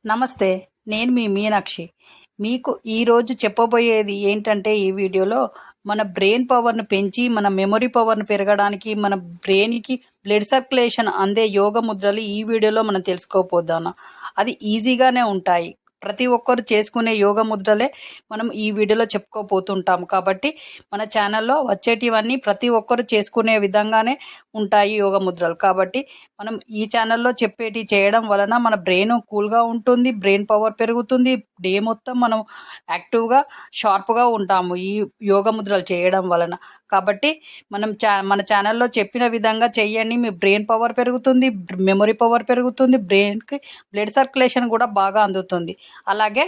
నమస్తే. నేను మీ మీనాక్షి. మీకు ఈరోజు చెప్పబోయేది ఏంటంటే ఈ వీడియోలో మన బ్రెయిన్ పవర్‌ని పెంచి, మన మెమరీ పవర్‌ని పెరగడానికి, మన బ్రెయిన్‌కి బ్లడ్ సర్క్యులేషన్ అందే యోగ ముద్రలు ఈ వీడియోలో మనం తెలుసుకోబోతున్నాం. అది ఈజీగానే ఉంటాయి. ప్రతి ఒక్కరు చేసుకునే యోగ ముద్రలే మనం ఈ వీడియోలో చెప్పుకోబోతుంటాం. కాబట్టి మన ఛానల్లో వచ్చేటివన్నీ ప్రతి ఒక్కరు చేసుకునే విధంగానే ఉంటాయి యోగ ముద్రలు. కాబట్టి మనం ఈ ఛానల్లో చెప్పేటివి చేయడం వలన మన బ్రెయిన్ కూల్గా ఉంటుంది, బ్రెయిన్ పవర్ పెరుగుతుంది, డే మొత్తం మనం యాక్టివ్గా షార్ప్గా ఉంటాము ఈ యోగ ముద్రలు చేయడం వలన. కాబట్టి మనం మన ఛానల్లో చెప్పిన విధంగా చెయ్యండి. మీ బ్రెయిన్ పవర్ పెరుగుతుంది, మెమరీ పవర్ పెరుగుతుంది, బ్రెయిన్కి బ్లడ్ సర్క్యులేషన్ కూడా బాగా అందుతుంది. అలాగే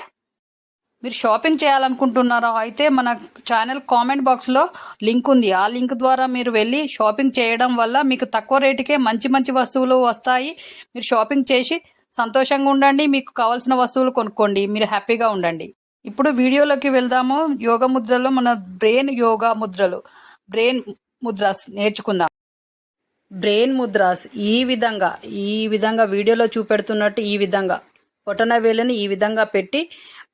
మీరు షాపింగ్ చేయాలనుకుంటున్నారా? అయితే మన ఛానల్ కామెంట్ బాక్స్లో లింక్ ఉంది. ఆ లింక్ ద్వారా మీరు వెళ్ళి షాపింగ్ చేయడం వల్ల మీకు తక్కువ రేటుకే మంచి మంచి వస్తువులు వస్తాయి. మీరు షాపింగ్ చేసి సంతోషంగా ఉండండి. మీకు కావాల్సిన వస్తువులు కొనుక్కోండి. మీరు హ్యాపీగా ఉండండి. ఇప్పుడు వీడియోలోకి వెళ్దాము. యోగ ముద్రలో మన బ్రెయిన్ యోగా ముద్రలు, బ్రెయిన్ ముద్రాస్ నేర్చుకుందాం. బ్రెయిన్ ముద్రాస్ ఈ విధంగా వీడియోలో చూపెడుతున్నట్టు ఈ విధంగా బొటన వేలని ఈ విధంగా పెట్టి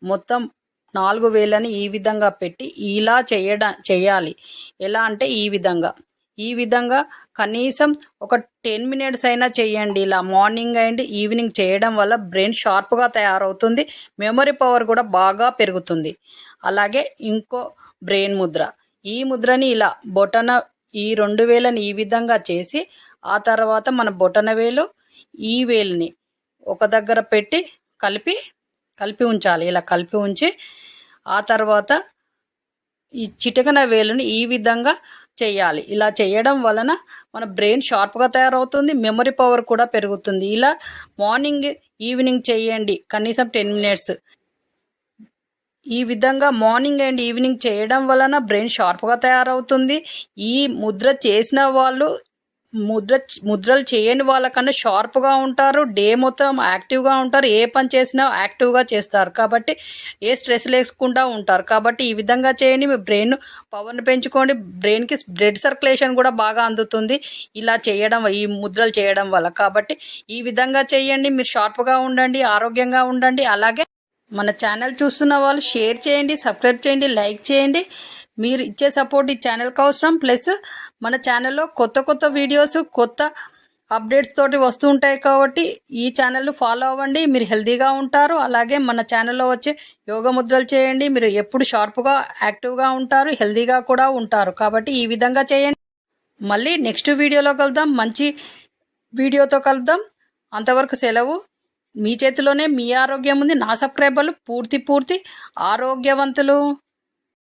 మొత్తం 4 వేలని ఈ విధంగా పెట్టి ఇలా చేయాలి. ఎలా అంటే ఈ విధంగా కనీసం ఒక 10 మినిట్స్ అయినా చేయండి. ఇలా మార్నింగ్ అండ్ ఈవినింగ్ చేయడం వల్ల బ్రెయిన్ షార్ప్గా తయారవుతుంది, మెమరీ పవర్ కూడా బాగా పెరుగుతుంది. అలాగే ఇంకో బ్రెయిన్ ముద్ర, ఈ ముద్రని ఇలా ఈ 2 వేలని ఈ విధంగా చేసి ఆ తర్వాత మన బొటన వేలు ఈ వేలుని ఒక దగ్గర పెట్టి కలిపి ఉంచాలి. ఇలా కలిపి ఉంచి ఆ తర్వాత ఈ చిటికన వేలుని ఈ విధంగా చేయాలి. ఇలా చేయడం వలన మన బ్రెయిన్ షార్ప్గా తయారవుతుంది, మెమరీ పవర్ కూడా పెరుగుతుంది. ఇలా మార్నింగ్ ఈవినింగ్ చేయండి కనీసం 10 మినిట్స్. ఈ విధంగా మార్నింగ్ అండ్ ఈవినింగ్ చేయడం వలన బ్రెయిన్ షార్ప్గా తయారవుతుంది. ఈ ముద్ర చేసిన వాళ్ళు ముద్రలు చేయని వాళ్ళకన్నా షార్ప్గా ఉంటారు, డే మొత్తం యాక్టివ్గా ఉంటారు, ఏ పని చేసినా యాక్టివ్గా చేస్తారు. కాబట్టి ఏ స్ట్రెస్ లేకుండా ఉంటారు. కాబట్టి ఈ విధంగా చేయండి. మీ బ్రెయిన్ పవర్ని పెంచుకోండి, బ్రెయిన్కి బ్లడ్ సర్క్యులేషన్ కూడా బాగా అందుతుంది ఇలా చేయడం, ఈ ముద్రలు చేయడం వల్ల. కాబట్టి ఈ విధంగా చేయండి. మీరు షార్ప్గా ఉండండి, ఆరోగ్యంగా ఉండండి. అలాగే మన ఛానల్ చూస్తున్న వాళ్ళు షేర్ చేయండి, సబ్స్క్రైబ్ చేయండి, లైక్ చేయండి. మీరు ఇచ్చే సపోర్ట్ ఈ ఛానల్కి అవసరం. ప్లస్ మన ఛానల్లో కొత్త వీడియోస్, కొత్త అప్డేట్స్ తోటి వస్తూ ఉంటాయి. కాబట్టి ఈ ఛానల్ ఫాలో అవ్వండి, మీరు హెల్తీగా ఉంటారు. అలాగే మన ఛానల్లో వచ్చే యోగ ముద్రలు చేయండి, మీరు ఎప్పుడు షార్ప్గా యాక్టివ్గా ఉంటారు, హెల్తీగా కూడా ఉంటారు. కాబట్టి ఈ విధంగా చేయండి. మళ్ళీ నెక్స్ట్ వీడియోలో కలుద్దాం, మంచి వీడియోతో కలుద్దాం. అంతవరకు సెలవు. మీ చేతిలోనే మీ ఆరోగ్యం ఉంది. నా సబ్స్క్రైబర్లు పూర్తి ఆరోగ్యవంతులు.